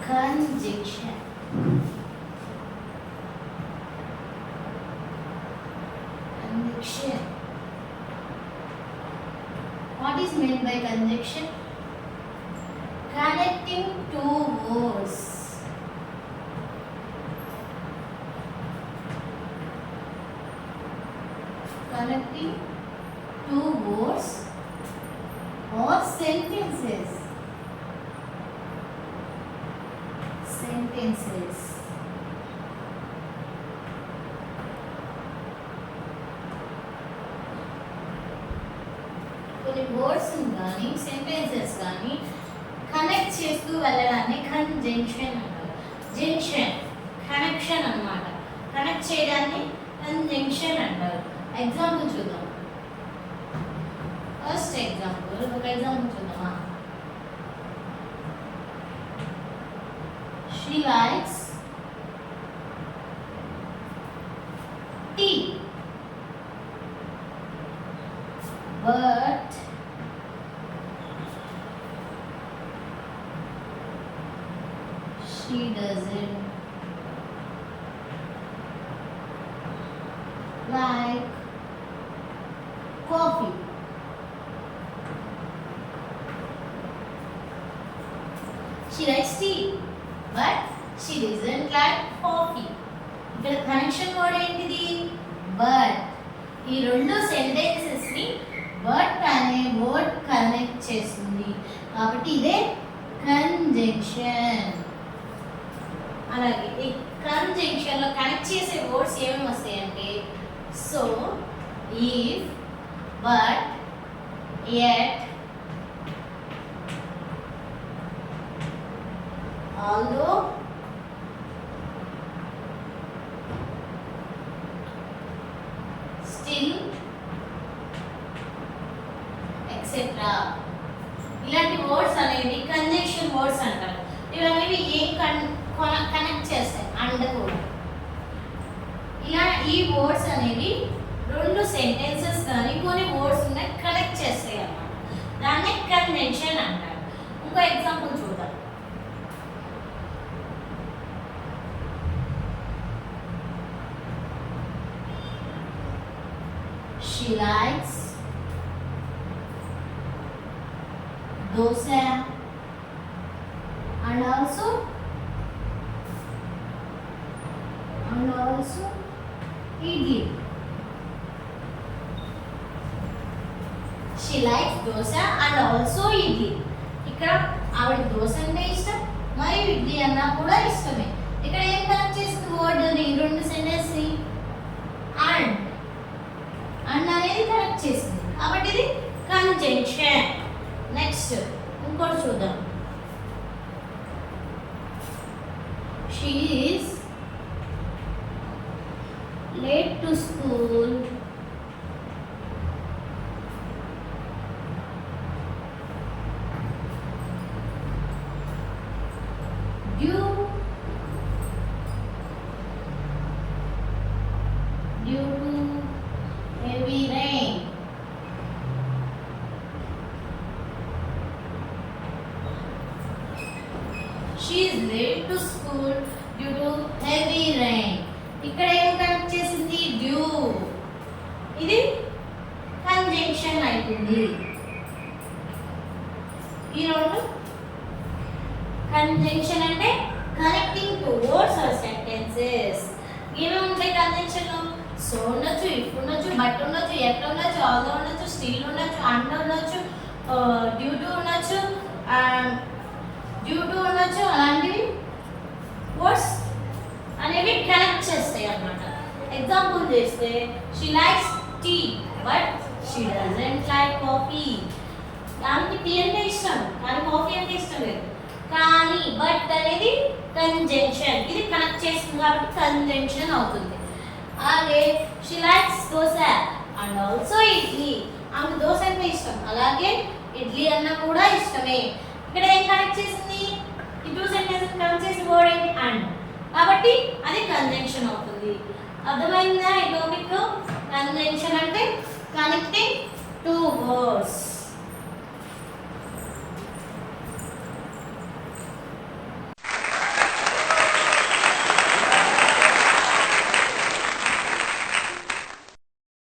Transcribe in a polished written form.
conjunction. Conjunction. What is meant by conjunction? Connecting two words. Connecting two words or sentences. Sentences. కొన్ని words కానీ sentences కానీ connect చేస్తూ వెళ్ళడాన్ని conjunction అంటారు. Junction connection అన్నమాట. Connect చేయడాన్ని conjunction అంటారు. ఎగ్జాంపుల్ చూద్దాం. ఫస్ట్ ఎగ్జాంపుల్, ఒక ఎగ్జాంపుల్ చూద్దామా? She likes tea, but she doesn't like coffee. She likes tea, but she doesn't like coffee. ఇక్కడ కనెక్షన్ వర్డ్ ఏంటిది? బట్. ఈ రెండు సెంటెన్సెస్ ని బట్ అనే వర్డ్ కనెక్ట్ చేస్తుంది కాబట్టి ఇదే కంజంక్షన్. అలాగే ఈ కంజంక్షన్ లో కనెక్ట్ చేసే వర్డ్స్ ఏమేమి వస్తాయంటే so, if, but, yet, although, still, etc. ఇలాంటి వర్డ్స్ అనేవి కంజంక్షన్ వర్డ్స్ అంటారు. ఇవన్నీ ఏం కనెక్ట్ చేస్తాయి? అండ్ కూడా. ఇలా ఈ వర్డ్స్ అనేవి రెండు సెంటెన్సెస్ కానీ కొన్ని వర్డ్స్ ఉన్నాయి కనెక్ట్ చేస్తాయి అన్నమాట. దాన్ని కంజంక్షన్ అంటారు. ఇంకో ఎగ్జాంపుల్ చూద్దాం. She likes dosa and also idli. She likes dosa and also idli. ఇక్కడ ఆవిడ దోశ అంటే ఇష్టం మరియు ఇడ్లీ అన్నా కూడా ఇష్టమే. ఇక్కడ ఏం కనెక్ట్ చేస్తుంది వర్డ్ ని? రెండు సెంటెన్స్ ని అండ్ అనేది కనెక్ట్ చేస్తుంది కాబట్టి ఇది కంజంక్షన్. నెక్స్ట్ ఇంకోటి చూద్దాం. She is late to school due to heavy rain. She is late to school due to heavy rain. ఇక్కడ ఏం కనెక్ట్ చేసింది? డ్యూ. ఇది కంజంక్షన్ అవుతుంది. ఈ రెండు కంజంక్షన్ అంటే connecting two words or sentences. ఏమేమి ఉంటాయి కంజంక్షన్ లో? సో ఉండొచ్చు, ఇఫ్ ఉండొచ్చు, బట్ ఉండొచ్చు, ఎట్ ఉండొచ్చు, ఆల్దో ఉండొచ్చు, స్టిల్ ఉండొచ్చు, అండ్ ఉండొచ్చు, డ్యూ టు ఉండొచ్చు, అలాంటివి వర్డ్స్ అనేవి కనెక్ట్ చేస్తాయి అన్నమాట. ఎగ్జాంపుల్ చేస్తే she likes tea but she doesn't like coffee. దానికి టీ అంటే ఇష్టం కానీ కాఫీ అంటే ఇష్టం లేదు. కానీ బట్ అనేది కంజంక్షన్, ఇది కనెక్ట్ చేస్తుంది కాబట్టి కంజంక్షన్ అవుతుంది. అలాగే she likes dosa and also idli. ఆమెకు దోశ అంటే ఇష్టం అలాగే ఇడ్లీ అన్న కూడా ఇష్టమే. ఇక్కడ ఏం కనెక్ట్ చేసింది? ఈ టూ సెంటెన్సెస్ కనెక్ట్ చేసిన వర్డ్ ఏంటి? అండ్. కాబట్టి అది కంజంక్షన్ అవుతుంది. అర్థమైందా ఈ టాపిక్? కంజంక్షన్ అంటే కనెక్టింగ్ టూ వర్డ్స్.